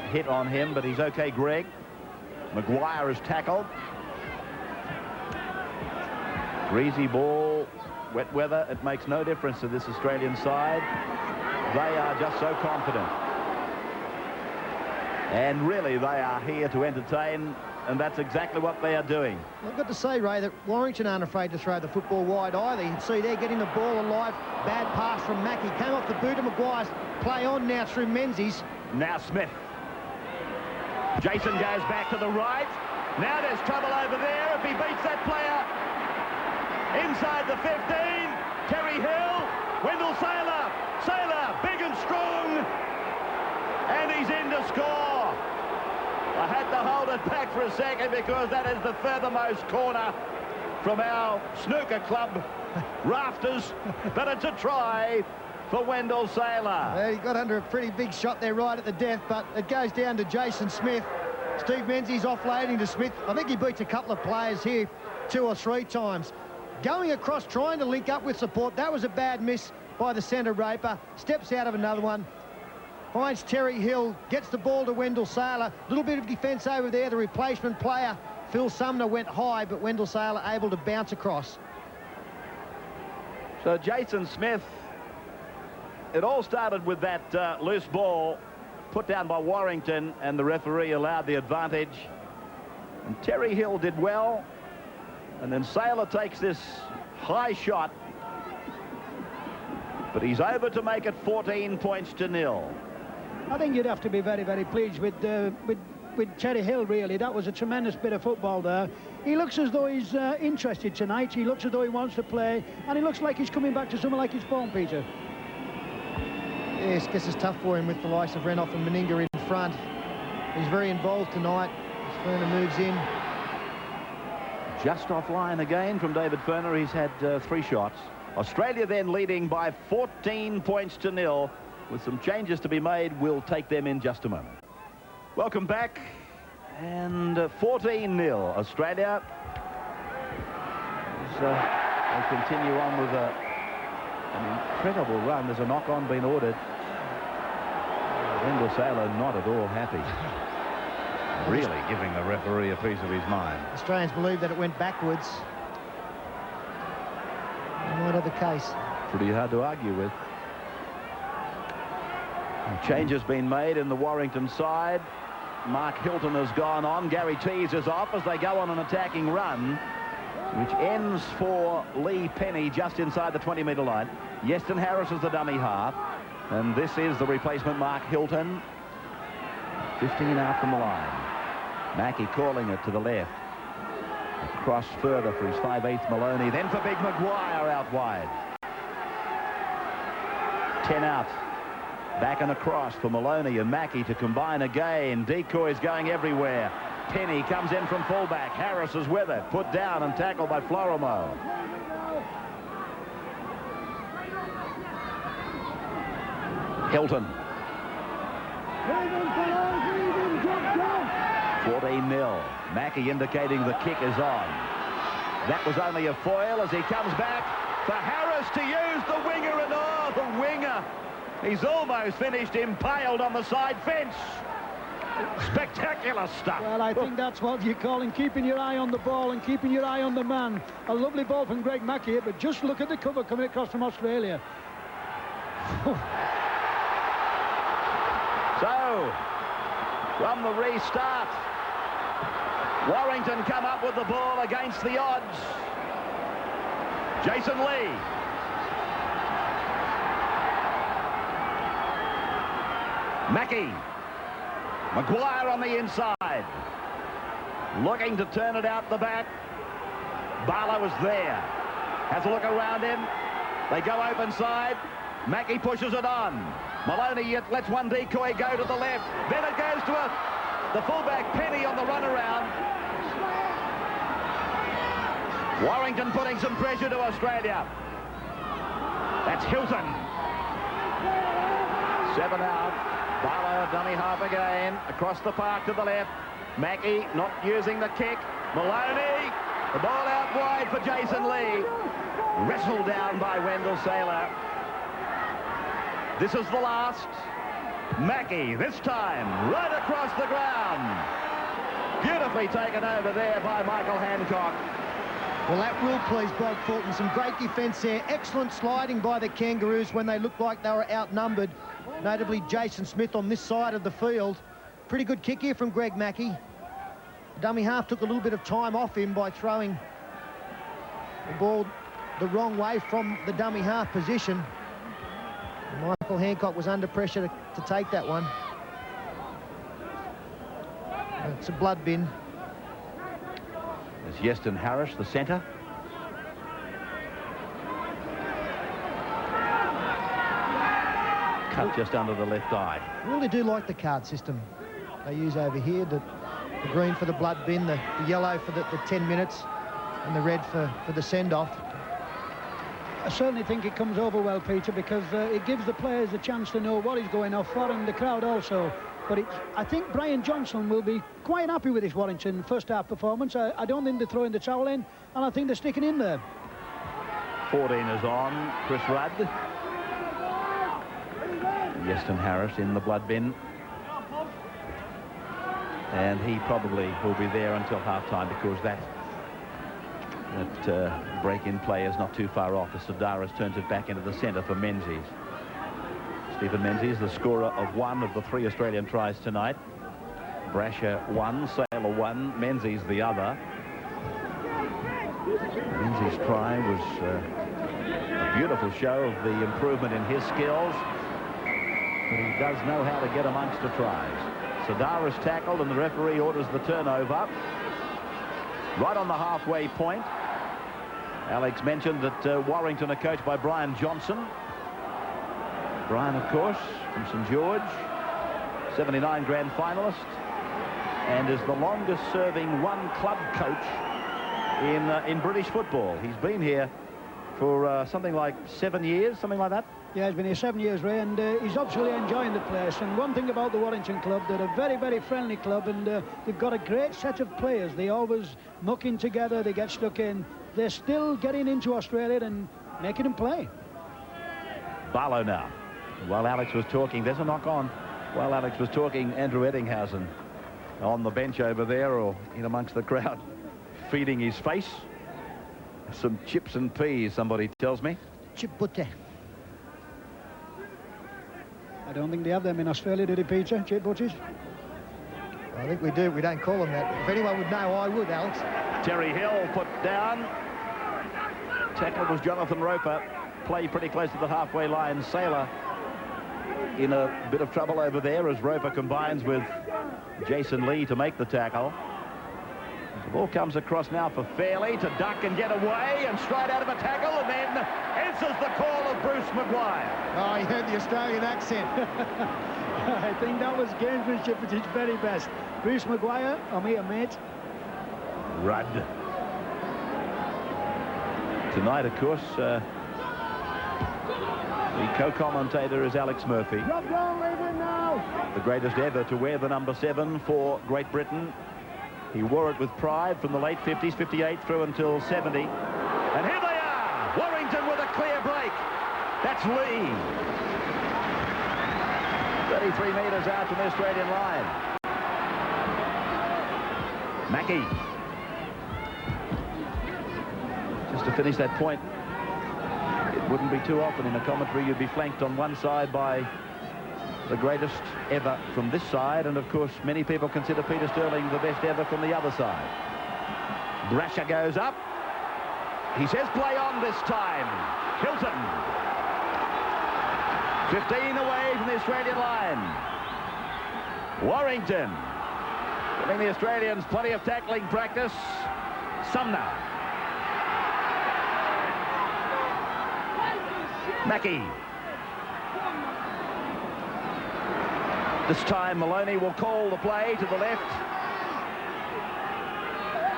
hit on him, but he's okay, Greg. Maguire is tackled. Greasy ball, wet weather, it makes no difference to this Australian side. They are just so confident. And really, they are here to entertain, and that's exactly what they are doing. I've got to say, Ray, that Warrington aren't afraid to throw the football wide either. You can see they're getting the ball alive. Bad pass from Mackey. Came off the boot of Maguire's. Play on now through Menzies. Now Smith. Jason goes back to the right. Now there's trouble over there if he beats that player. Inside the 15. Terry Hill. Wendell Saylor. Saylor, big and strong. And he's in to score. I had to hold it back for a second because that is the furthermost corner from our snooker club rafters. But it's a try for Wendell Saylor. Well, he got under a pretty big shot there right at the death, but it goes down to Jason Smith. Steve Menzies offloading to Smith. I think he beats a couple of players here 2 or 3 times. Going across, trying to link up with support. That was a bad miss by the centre raper. Steps out of another one. Finds Terry Hill, gets the ball to Wendell Saylor. A little bit of defence over there. The replacement player, Phil Sumner, went high, but Wendell Saylor able to bounce across. So Jason Smith, it all started with that loose ball put down by Warrington, and the referee allowed the advantage. And Terry Hill did well. And then Saylor takes this high shot. But he's over to make it 14 points to 0. I think you'd have to be very, very pleased with Terry Hill, really. That was a tremendous bit of football there. He looks as though he's interested tonight. He looks as though he wants to play, and he looks like he's coming back to something like his form, Peter. Yes, guess it's tough for him with the likes of Renoff and Meninga in front. He's very involved tonight as Ferner moves in. Just offline again from David Ferner. He's had 3 shots. Australia then leading by 14 points to 0. With some changes to be made, we'll take them in just a moment. Welcome back. And 14-0 Australia. They continue on with an incredible run. There's a knock-on being ordered. Wendell Saylor not at all happy. Really giving the referee a piece of his mind. Australians believe that it went backwards. Might have the case. Pretty hard to argue with. Change has been made in the Warrington side. Mark Hilton has gone on. Gary Tees is off as they go on an attacking run, which ends for Lee Penny just inside the 20-metre line. Yeston Harris is the dummy half, and this is the replacement Mark Hilton. 15 out from the line. Mackey calling it to the left. Across further for his 5/8 Maloney. Then for Big Maguire out wide. 10 out. Back and across for Maloney and Mackey to combine again. Decoys going everywhere. Penny comes in from fullback. Harris is with it. Put down and tackled by Florimo. Hilton. 14-0. Mackey indicating the kick is on. That was only a foil as he comes back for Harris to use the winger, and oh, the winger. He's almost finished impaled on the side fence. Spectacular stuff. Well, I think that's what you're calling keeping your eye on the ball and keeping your eye on the man. A lovely ball from Greg Mackey, but just look at the cover coming across from Australia. So, from the restart, Warrington come up with the ball against the odds. Jason Lee. Mackey. Maguire on the inside. Looking to turn it out the back. Barlow is there. Has a look around him. They go open side. Mackey pushes it on. Maloney lets one decoy go to the left. Then it goes to the fullback Penny on the runaround. Warrington putting some pressure to Australia. That's Hilton. 7 out. Barlow, dummy half again. Across the park to the left. Mackey not using the kick. Maloney. The ball out wide for Jason Lee. Wrestled down by Wendell Saylor. This is the last. Mackey, this time, right across the ground. Beautifully taken over there by Michael Hancock. Well, that will please Bob Fulton. Some great defence there. Excellent sliding by the Kangaroos when they looked like they were outnumbered. Notably, Jason Smith on this side of the field. Pretty good kick here from Greg Mackey. Dummy half took a little bit of time off him by throwing the ball the wrong way from the dummy half position. Michael Hancock was under pressure to take that one. It's a blood bin. There's Yeston Harris, the centre. Cut just under the left eye. I really do like the card system they use over here. The green for the blood bin, the yellow for the 10 minutes, and the red for the send-off. I certainly think it comes over well, Peter, because it gives the players a chance to know what he's going off for, and the crowd also. But I think Brian Johnson will be quite happy with his Warrington first-half performance. I don't think they're throwing the towel in, and I think they're sticking in there. 14 is on, Chris Rudd. Yeston Harris in the blood bin. And he probably will be there until half-time, because that break-in play is not too far off as Sidaris turns it back into the centre for Menzies. Stephen Menzies, the scorer of one of the 3 Australian tries tonight. Brasher 1, Sailor 1, Menzies the other. Menzies' try was a beautiful show of the improvement in his skills, but he does know how to get amongst the tries. Sidaris tackled, and the referee orders the turnover. Right on the halfway point. Alex mentioned that Warrington are coached by Brian Johnson. Brian, of course, from St George, 79 grand finalist, and is the longest serving one club coach in British football. He's been here for something like 7 years, something like that. Yeah, he's been here 7 years, Ray, and he's absolutely enjoying the place. And one thing about the Warrington club, they're a very, very friendly club, and they've got a great set of players. They always muck in together, they get stuck in. They're still getting into Australia and making them play. Barlow now. While Alex was talking, there's a knock on. While Alex was talking, Andrew Eddinghausen on the bench over there, or in amongst the crowd, feeding his face some chips and peas, somebody tells me. Chip butter. I don't think they have them in Australia, do they, Peter? Chip butties? I think we do. We don't call them that. If anyone would know, I would, Alex. Terry Hill put down. Tackle was Jonathan Roper. Play pretty close to the halfway line. Sailor in a bit of trouble over there as Roper combines with Jason Lee to make the tackle. The ball comes across now for Fairley to duck and get away and straight out of a tackle, and then answers the call of Bruce Maguire. Oh, he heard the Australian accent. I think that was gamesmanship at its very best. Bruce Maguire, I'm here, mate. Rudd. Tonight, of course, the co-commentator is Alex Murphy. The greatest ever to wear the number 7 for Great Britain. He wore it with pride from the late 50s, 58 through until 70. And here they are! Warrington with a clear break. That's Lee. 33 metres out from the Australian line. Mackey. Just to finish that point, it wouldn't be too often in a commentary you'd be flanked on one side by the greatest ever from this side, and of course many people consider Peter Sterling the best ever from the other side. Brasher goes up. He says play on this time. Hilton. 15 away from the Australian line. Warrington giving the Australians plenty of tackling practice. Sumner. Mackey. This time Maloney will call the play to the left.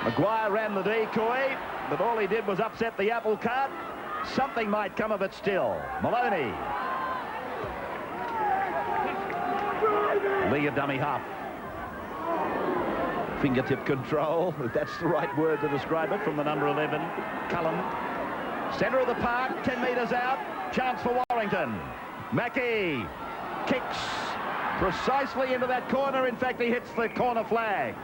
Maguire ran the decoy, but all he did was upset the apple cart. Something might come of it still. Maloney. Lee a dummy half. Fingertip control, if that's the right word to describe it, from the number 11, Cullen. Centre of the park, 10 metres out. Chance for Warrington. Mackey kicks. precisely into that corner. In fact, he hits the corner flag.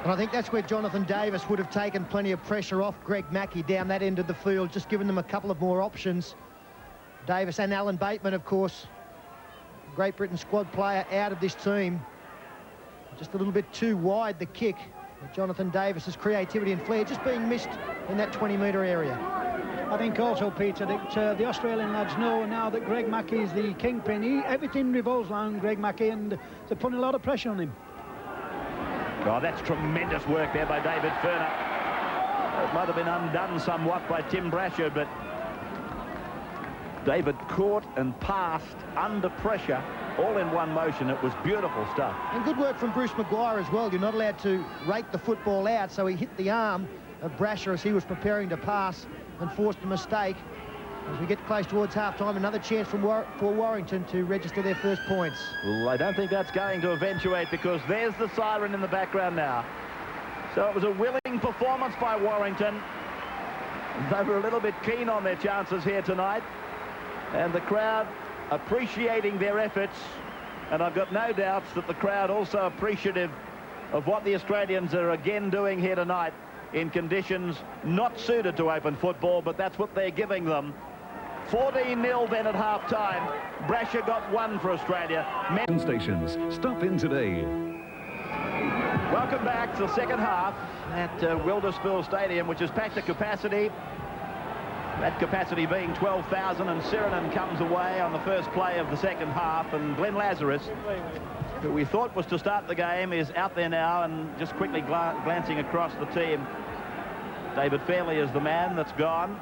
And I think that's where Jonathan Davis would have taken plenty of pressure off Greg Mackey down that end of the field, just giving them a couple of more options. Davis and Alan Bateman, of course, Great Britain squad player, out of this team. Just a little bit too wide, the kick. Jonathan Davis's creativity and flair just being missed in that 20-metre area. I think also, Peter, that the Australian lads know now that Greg Mackey is the kingpin. Everything revolves around Greg Mackey, and they're putting a lot of pressure on him. Oh, that's tremendous work there by David Furner. It might have been undone somewhat by Tim Brasher, but David caught and passed under pressure, all in one motion. It was beautiful stuff. And good work from Bruce Maguire as well. You're not allowed to rake the football out, so he hit the arm of Brasher as he was preparing to pass and forced a mistake. As we get close towards half-time, another chance for Warrington to register their first points. Well, I don't think that's going to eventuate, because there's the siren in the background now. So it was a willing performance by Warrington. They were a little bit keen on their chances here tonight. And the crowd appreciating their efforts. And I've got no doubts that the crowd also appreciative of what the Australians are again doing here tonight in conditions not suited to open football, but that's what they're giving them. 14-0 then at half-time. Brasher got one for Australia. Stations, stop in today. Welcome back to the second half at Wilderspool Stadium, which is packed to capacity. That capacity being 12,000, and Sirenen comes away on the first play of the second half, and Glenn Lazarus, who we thought was to start the game, is out there now. And just quickly glancing across the team, David Fairley is the man that's gone.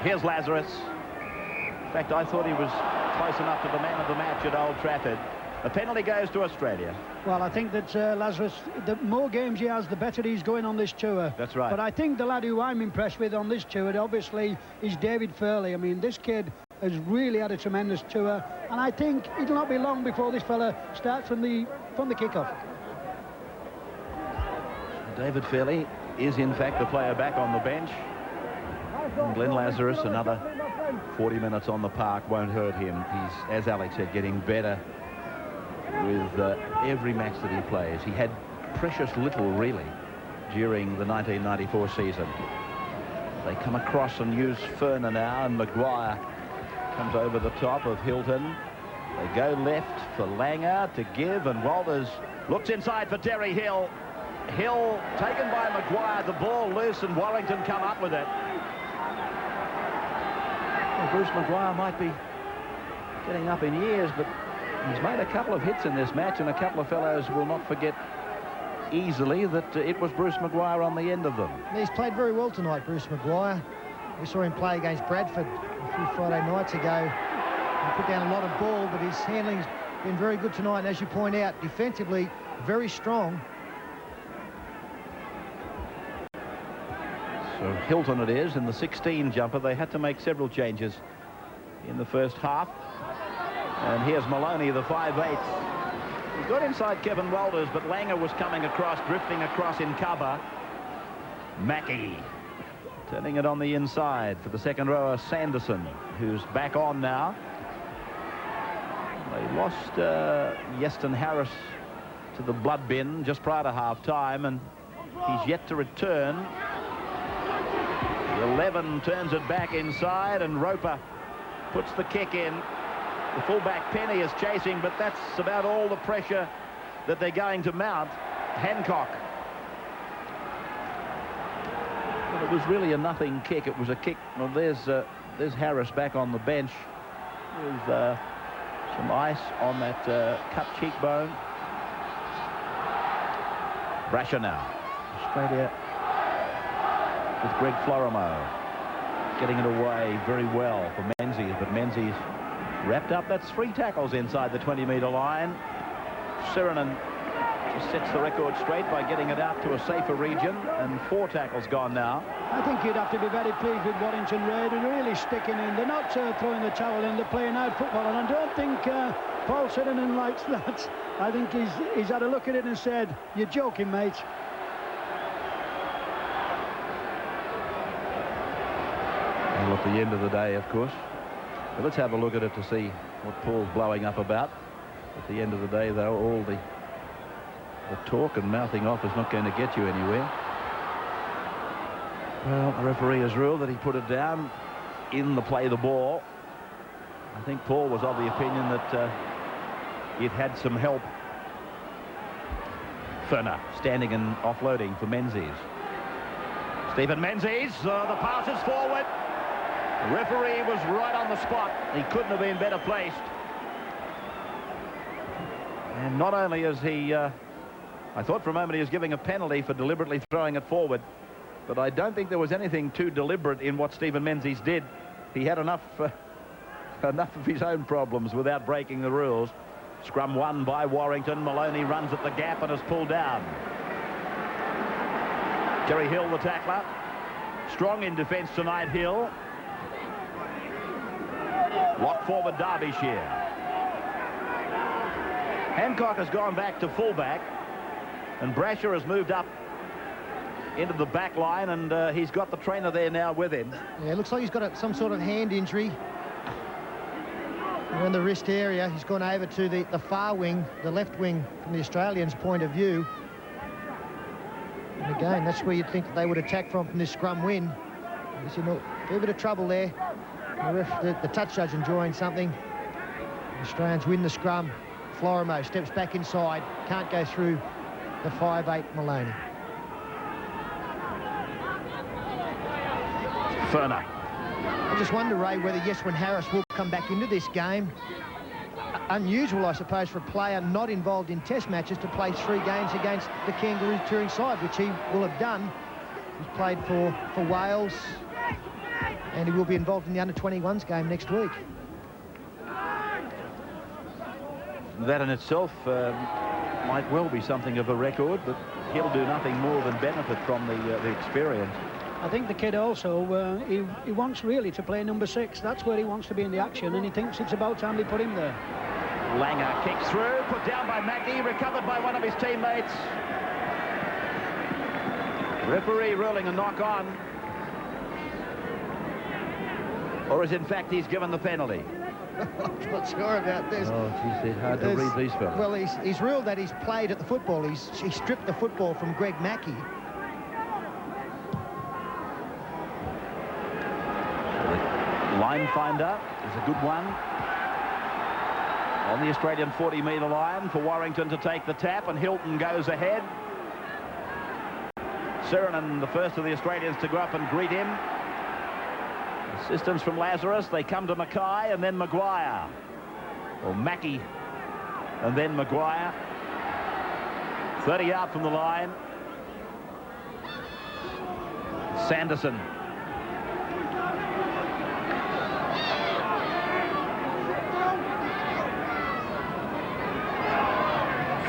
Here's Lazarus. In fact, I thought he was close enough to the man of the match at Old Trafford. The penalty goes to Australia. Well, I think that Lazarus, the more games he has, the better he's going on this tour. That's right. But I think the lad who I'm impressed with on this tour, obviously, is David Fairley. I mean, this kid has really had a tremendous tour, and I think it'll not be long before this fella starts from the kickoff. David Fairley is, in fact, the player back on the bench. And Glenn Lazarus, another 40 minutes on the park, won't hurt him. He's, as Alex said, getting better with every match that he plays. He had precious little, really, during the 1994 season. They come across and use Furner now, and Maguire comes over the top of Hilton. They go left for Langer to give, and Walters looks inside for Terry Hill. Hill taken by Maguire, the ball loose, and Warrington come up with it. Well, Bruce Maguire might be getting up in years, but he's made a couple of hits in this match, and a couple of fellows will not forget easily that it was Bruce Maguire on the end of them. He's played very well tonight, Bruce Maguire. We saw him play against Bradford a few Friday nights ago. He put down a lot of ball, but his handling's been very good tonight. And as you point out, defensively, very strong. So Hilton it is in the 16 jumper. They had to make several changes in the first half. And here's Maloney, the 5'8". He got inside Kevin Walters, but Langer was coming across, drifting across in cover. Mackey turning it on the inside for the second rower, Sanderson, who's back on now. They lost Yeston Harris to the blood bin just prior to half-time, and he's yet to return. The 11 turns it back inside, and Roper puts the kick in. The fullback Penny is chasing, but that's about all the pressure that they're going to mount. Hancock. Well, it was really a nothing kick. It was a kick. Well, there's Harris back on the bench with some ice on that cut cheekbone. Brasher now. Australia with Greg Florimo getting it away very well for Menzies, but Menzies wrapped up. That's 3 tackles inside the 20-metre line. Sirenen just sets the record straight by getting it out to a safer region, and 4 tackles gone now. I think you'd have to be very pleased with Warrington Raid, and really sticking in. They're not throwing the towel in, they're playing out football, and I don't think Paul Sirenen likes that. I think he's had a look at it and said, "You're joking, mate." Well, at the end of the day, of course, But let's have a look at it to see what Paul's blowing up about. At the end of the day, though, all the talk and mouthing off is not going to get you anywhere. Well, the referee has ruled that he put it down in the play the ball. I think Paul was of the opinion that it had some help. Ferner standing and offloading for Menzies. Stephen Menzies, the pass is forward. The referee was right on the spot. He couldn't have been better placed. And not only is he, I thought for a moment he was giving a penalty for deliberately throwing it forward, but I don't think there was anything too deliberate in what Stephen Menzies did. He had enough of his own problems without breaking the rules. Scrum won by Warrington. Maloney runs at the gap and is pulled down. Terry Hill, the tackler. Strong in defence tonight, Hill. Lock forward Derbyshire. Hancock has gone back to fullback, and Brasher has moved up into the back line, and he's got the trainer there now with him. Yeah, it looks like he's got some sort of hand injury around the wrist area. He's gone over to the far wing, the left wing from the Australians' point of view. And again, that's where you'd think that they would attack from this scrum win. There's a fair bit of trouble there. The touch judge enjoying something. The Australians win the scrum. Florimo steps back inside. Can't go through the 5'8" Maloney. Ferner. I just wonder, Ray, whether Yeswin Harris will come back into this game. Unusual, I suppose, for a player not involved in test matches to play 3 games against the Kangaroos touring side, which he will have done. He's played for Wales, and he will be involved in the under-21s game next week. That in itself might well be something of a record, but he'll do nothing more than benefit from the experience. I think the kid also, he wants really to play number 6. That's where he wants to be in the action, and he thinks it's about time they put him there. Langer kicks through, put down by Mackey, recovered by one of his teammates. Referee ruling a knock on. Or is in fact he's given the penalty? I'm not sure about this. Oh, geez, it's hard to read these fellas. Well, he's ruled that he's played at the football. He stripped the football from Greg Mackey. Line finder is a good one. On the Australian 40-metre line for Warrington to take the tap, and Hilton goes ahead. Sirenen, the first of the Australians to go up and greet him. Assistance from Lazarus. They come to Mackay and then Maguire. Or Mackey and then Maguire. 30 out from the line. Sanderson.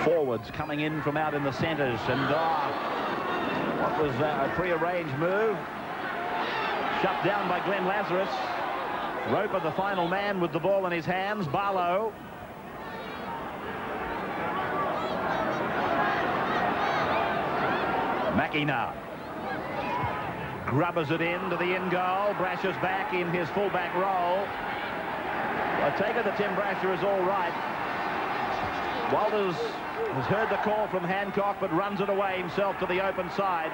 Forwards coming in from out in the centres, and what was a pre-arranged move? Shut down by Glenn Lazarus. Roper, the final man with the ball in his hands. Barlow. Mackey now. Grubbers it in to the in goal. Brasher's back in his fullback role. I take it that Tim Brasher is all right. Walters has heard the call from Hancock, but runs it away himself to the open side.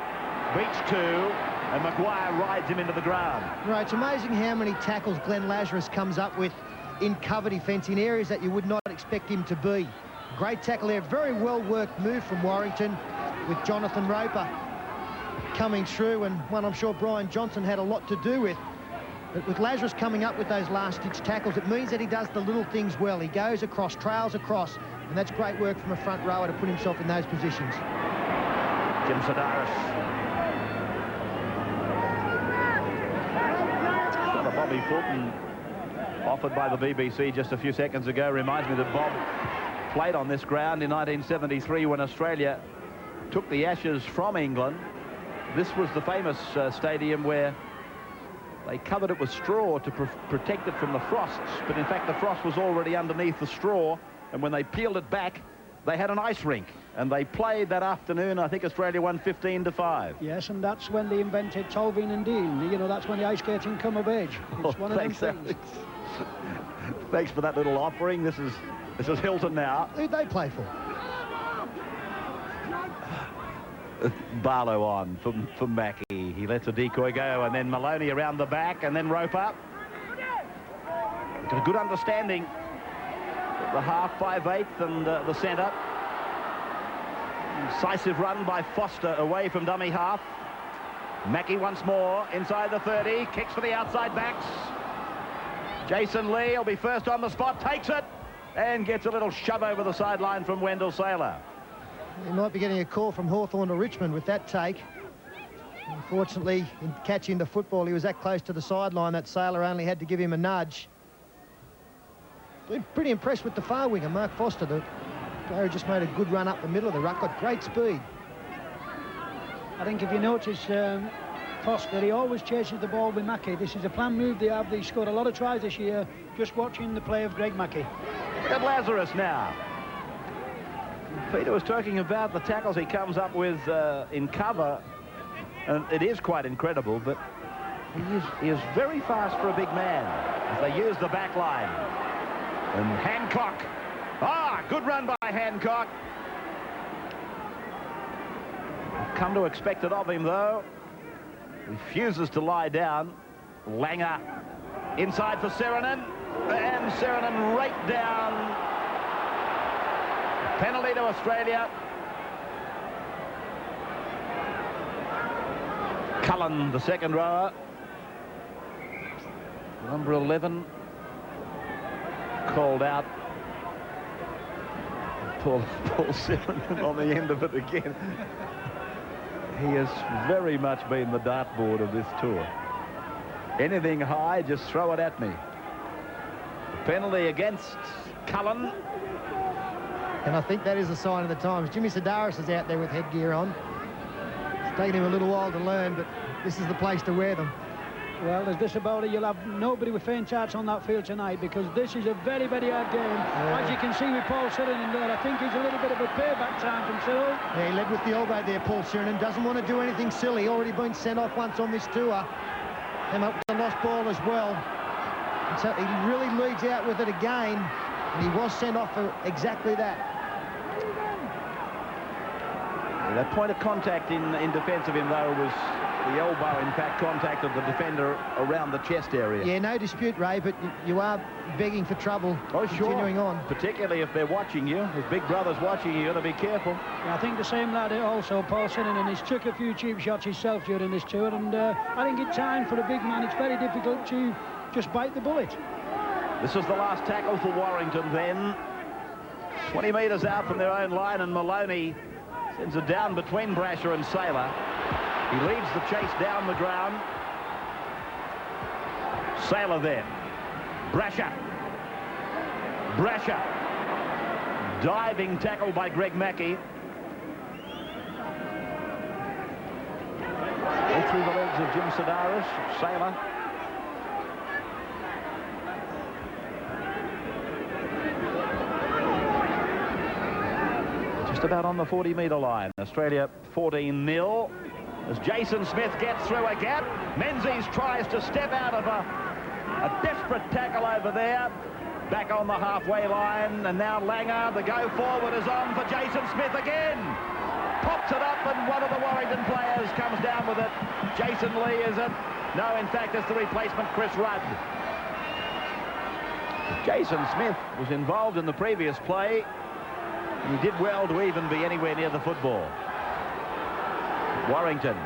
Beach 2, and Maguire rides him into the ground. Right, it's amazing how many tackles Glenn Lazarus comes up with in cover defence in areas that you would not expect him to be. Great tackle there, very well worked move from Warrington with Jonathan Roper coming through, and one I'm sure Brian Johnson had a lot to do with. But with Lazarus coming up with those last-ditch tackles, it means that he does the little things well. He goes across, trails across, and that's great work from a front rower to put himself in those positions. Jim Sedaris. Bobby Fulton, offered by the BBC just a few seconds ago, reminds me that Bob played on this ground in 1973 when Australia took the Ashes from England. This was the famous stadium where they covered it with straw to protect it from the frosts, but in fact the frost was already underneath the straw, and when they peeled it back, they had an ice rink. And they played that afternoon. I think Australia won 15-5. Yes, and that's when they invented Tolvin and Dean. You know, that's when the ice skating come of age. It's one of them things. Thanks for that little offering. This is Hilton now. Who'd they play for? Barlow on for Mackie. He lets a decoy go, and then Maloney around the back, and then Roper. Got a good understanding of the half, 5/8, and the centre. Incisive run by Foster away from dummy half. Mackie once more inside the 30, kicks for the outside backs. Jason Lee will be first on the spot, takes it, and gets a little shove over the sideline from Wendell Saylor. He might be getting a call from Hawthorn to Richmond with that take. Unfortunately, in catching the football, he was that close to the sideline that Saylor only had to give him a nudge. Been pretty impressed with the far winger, Mark Foster. The player just made a good run up the middle of the ruck, got great speed. I think if you notice, Foster, he always chases the ball with Mackie. This is a planned move they have. They scored a lot of tries this year just watching the play of Greg Mackie. Look at Lazarus now. Peter was talking about the tackles he comes up with in cover, and it is quite incredible, but he is very fast for a big man as they use the back line. And Hancock. Good run by Hancock. I've come to expect it of him, though. Refuses to lie down. Langer inside for Serenin, and Serenin right down. Penalty to Australia. Cullen, the second rower. Number 11 called out. Paul Serenin on the end of it again. He has very much been the dartboard of this tour. Anything high, just throw it at me. The penalty against Cullen. And I think that is a sign of the times. Jimmy Sedaris is out there with headgear on. It's taken him a little while to learn, but this is the place to wear them. Well, there's this about it. You'll have nobody with faint hearts on that field tonight because this is a very, very hard game. Yeah. As you can see with Paul Serenin there, I think he's a little bit of a payback time from Cyril. Yeah, he led with the elbow there, Paul Serenin. Doesn't want to do anything silly. Already been sent off once on this tour. Came up with a lost ball as well. And so he really leads out with it again. And he was sent off for exactly that. That point of contact in defence of him, though, was the elbow impact contact of the defender around the chest area. Yeah, no dispute, Ray, but you are begging for trouble. Oh, sure. Continuing on. Particularly if they're watching you. If Big Brother's watching you, you've got to be careful. Yeah, I think the same lad also, Paul Serenin, he's took a few cheap shots himself during this tour, and I think it's time for a big man. It's very difficult to just bite the bullet. This is the last tackle for Warrington then. 20 metres out from their own line, and Maloney sends it down between Brasher and Saylor. He leads the chase down the ground. Saylor there. Brasher. Diving tackle by Greg Mackie. Right through the legs of Jim Sedaris. Saylor. Just about on the 40-metre line. Australia 14-0. As Jason Smith gets through a gap, Menzies tries to step out of a desperate tackle over there. Back on the halfway line, and now Langer, the go forward is on for Jason Smith again. Pops it up, and one of the Warrington players comes down with it. Jason Lee, is it? No, in fact, it's the replacement, Chris Rudd. Jason Smith was involved in the previous play. He did well to even be anywhere near the football. Warrington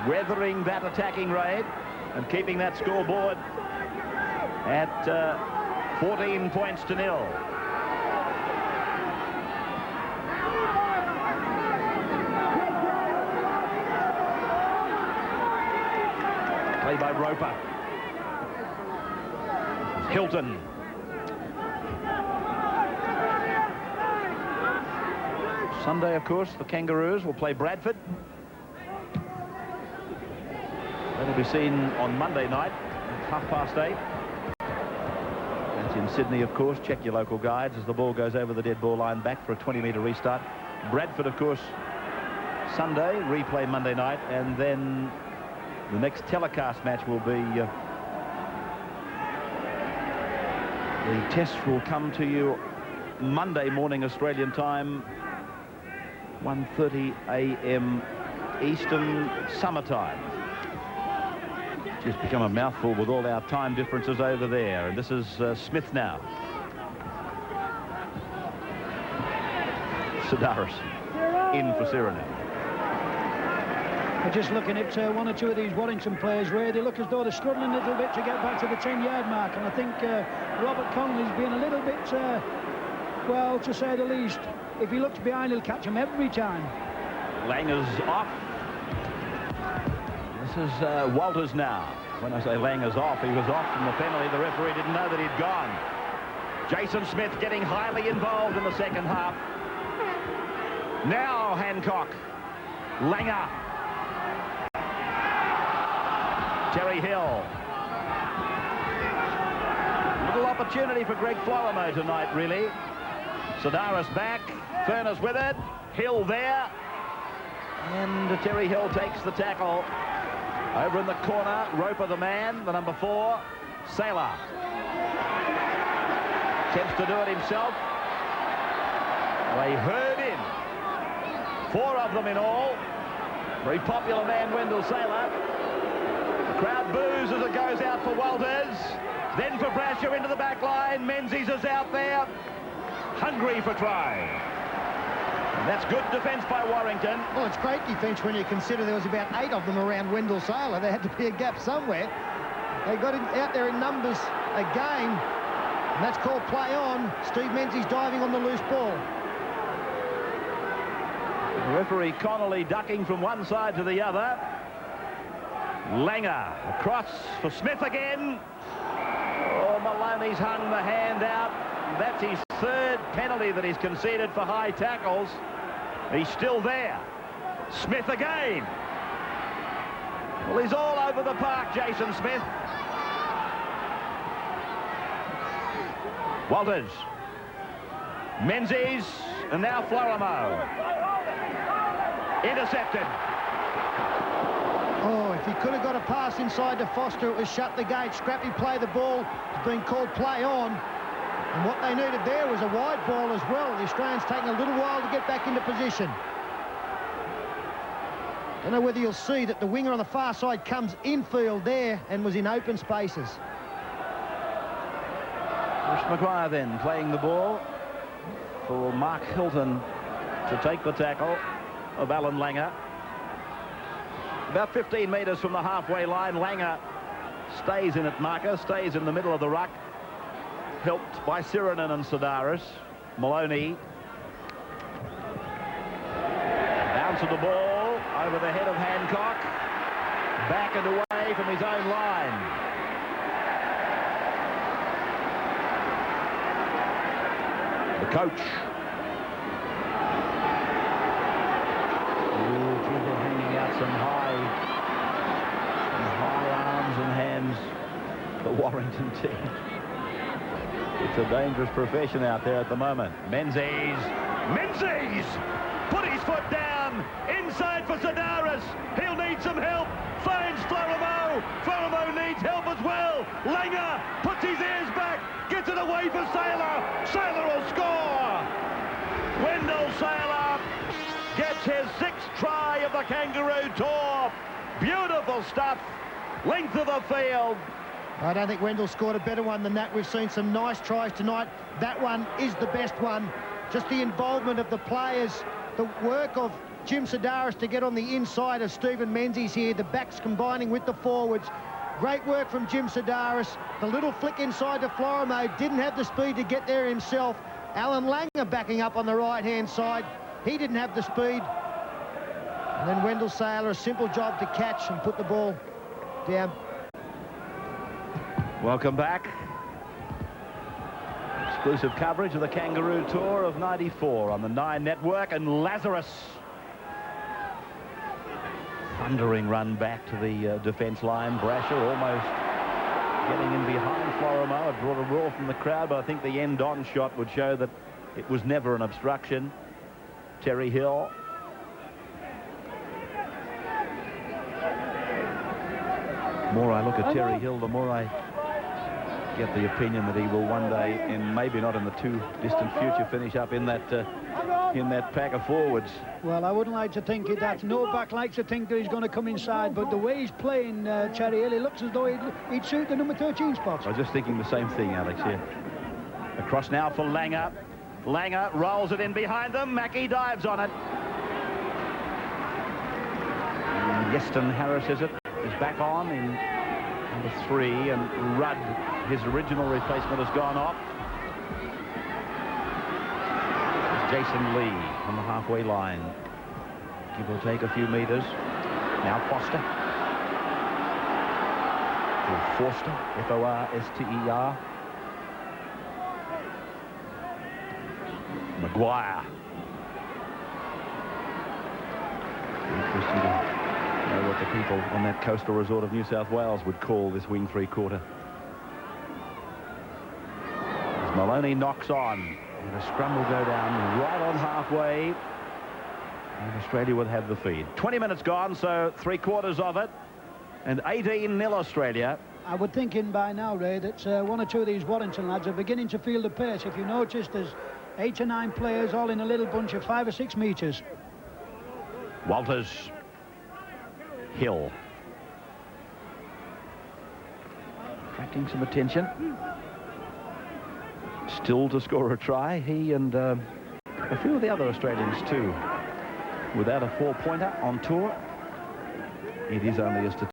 weathering that attacking raid and keeping that scoreboard at 14 points to 0. Play by Roper. Hilton. Sunday, of course, the Kangaroos will play Bradford. That'll be seen on Monday night at 8:30. That's in Sydney, of course. Check your local guides as the ball goes over the dead ball line back for a 20-metre restart. Bradford, of course, Sunday, replay Monday night, and then the next telecast match will be the test will come to you Monday morning Australian time, 1:30 a.m. Eastern summertime. Just become a mouthful with all our time differences over there. And this is Smith now. Sedaris in for Cyranel. We're just looking at one or two of these Warrington players where they look as though they're struggling a little bit to get back to the 10-yard mark. And I think Robert Connolly's been a little bit, well, to say the least. If he looks behind, he'll catch him every time. Langer's off. This is Walters now. When I say Langer's off, he was off from the penalty. The referee didn't know that he'd gone. Jason Smith getting highly involved in the second half. Now Hancock. Langer. Terry Hill. Little opportunity for Greg Florimo tonight, really. Sedaris back. Furness with it. Hill there. And Terry Hill takes the tackle. Over in the corner, Roper the man, the number 4, Saylor. Attempts to do it himself. They herd in. 4 of them in all. Very popular man, Wendell Saylor. The crowd boos as it goes out for Walters. Then for Brasher into the back line. Menzies is out there. Hungry for try. And that's good defence by Warrington. Well, it's great defence when you consider there was about 8 of them around Wendell Saylor. There had to be a gap somewhere. They got out there in numbers again. And that's called play on. Steve Menzies diving on the loose ball. The referee Connolly ducking from one side to the other. Langer across for Smith again. Oh, Maloney's hung the hand out. That's his 3rd penalty that he's conceded for high tackles. He's still there. Smith again. Well, he's all over the park, Jason Smith. Walters. Menzies. And now Florimo. Intercepted. Oh, if he could have got a pass inside to Foster, it was shut the gate. Scrappy play the ball. It's been called play on. And what they needed there was a wide ball as well. The Australians taking a little while to get back into position. Don't know whether you'll see that the winger on the far side comes infield there and was in open spaces. Bruce Maguire then playing the ball for Mark Hilton to take the tackle of Alan Langer. About 15 metres from the halfway line. Langer stays in at marker, stays in the middle of the ruck. Helped by Cyranel and Sedaris. Maloney. Bounce of the ball over the head of Hancock. Back and away from his own line. The coach. Hanging out some high arms and hands. The Warrington team. It's a dangerous profession out there at the moment. Menzies put his foot down inside for Sedaris. He'll need some help. Finds Florimo. Florimo needs help as well. Langer puts his ears back, gets it away for Saylor. Saylor will score. Wendell Saylor gets his 6th try of the Kangaroo Tour. Beautiful stuff. Length of the field. I don't think Wendell scored a better one than that. We've seen some nice tries tonight. That one is the best one. Just the involvement of the players, the work of Jim Sedaris to get on the inside of Stephen Menzies here, the backs combining with the forwards. Great work from Jim Sedaris. The little flick inside to Florimo, didn't have the speed to get there himself. Alan Langer backing up on the right-hand side. He didn't have the speed. And then Wendell Saylor, a simple job to catch and put the ball down. Welcome back. Exclusive coverage of the Kangaroo Tour of '94 on the 9 Network, and Lazarus. Thundering run back to the defence line. Brasher almost getting in behind Florimo. It brought a roar from the crowd, but I think the end-on shot would show that it was never an obstruction. Terry Hill. The more I look at Terry Hill, the more I get the opinion that he will one day, and maybe not in the too distant future, finish up in that pack of forwards. Well, I wouldn't like to think it. That no back likes to think that he's going to come inside, but the way he's playing, Cherry Hill, he looks as though he'd suit the number 13 spot. I was just thinking the same thing, Alex, here. Across now for Langer. Langer rolls it in behind them. Mackie dives on it. And Yeston Harris, is back on in number 3, and Rudd, his original replacement, has gone off. There's Jason Lee on the halfway line. Give or take a few meters. Now Foster. Forster, F-O-R-S-T-E-R. Maguire. Interesting to know what the people on that coastal resort of New South Wales would call this wing three-quarter. As Maloney knocks on, and the scrum will go down right on halfway, and Australia will have the feed. 20 minutes gone, so three-quarters of it, and 18-0 Australia. I would think in by now, Ray, that one or two of these Warrington lads are beginning to feel the pace. If you notice, there's 8 or 9 players all in a little bunch of 5 or 6 meters. Walters. Hill. Attracting some attention. Still to score a try. He and a few of the other Australians too. Without a 4-pointer on tour, it is only a statistic.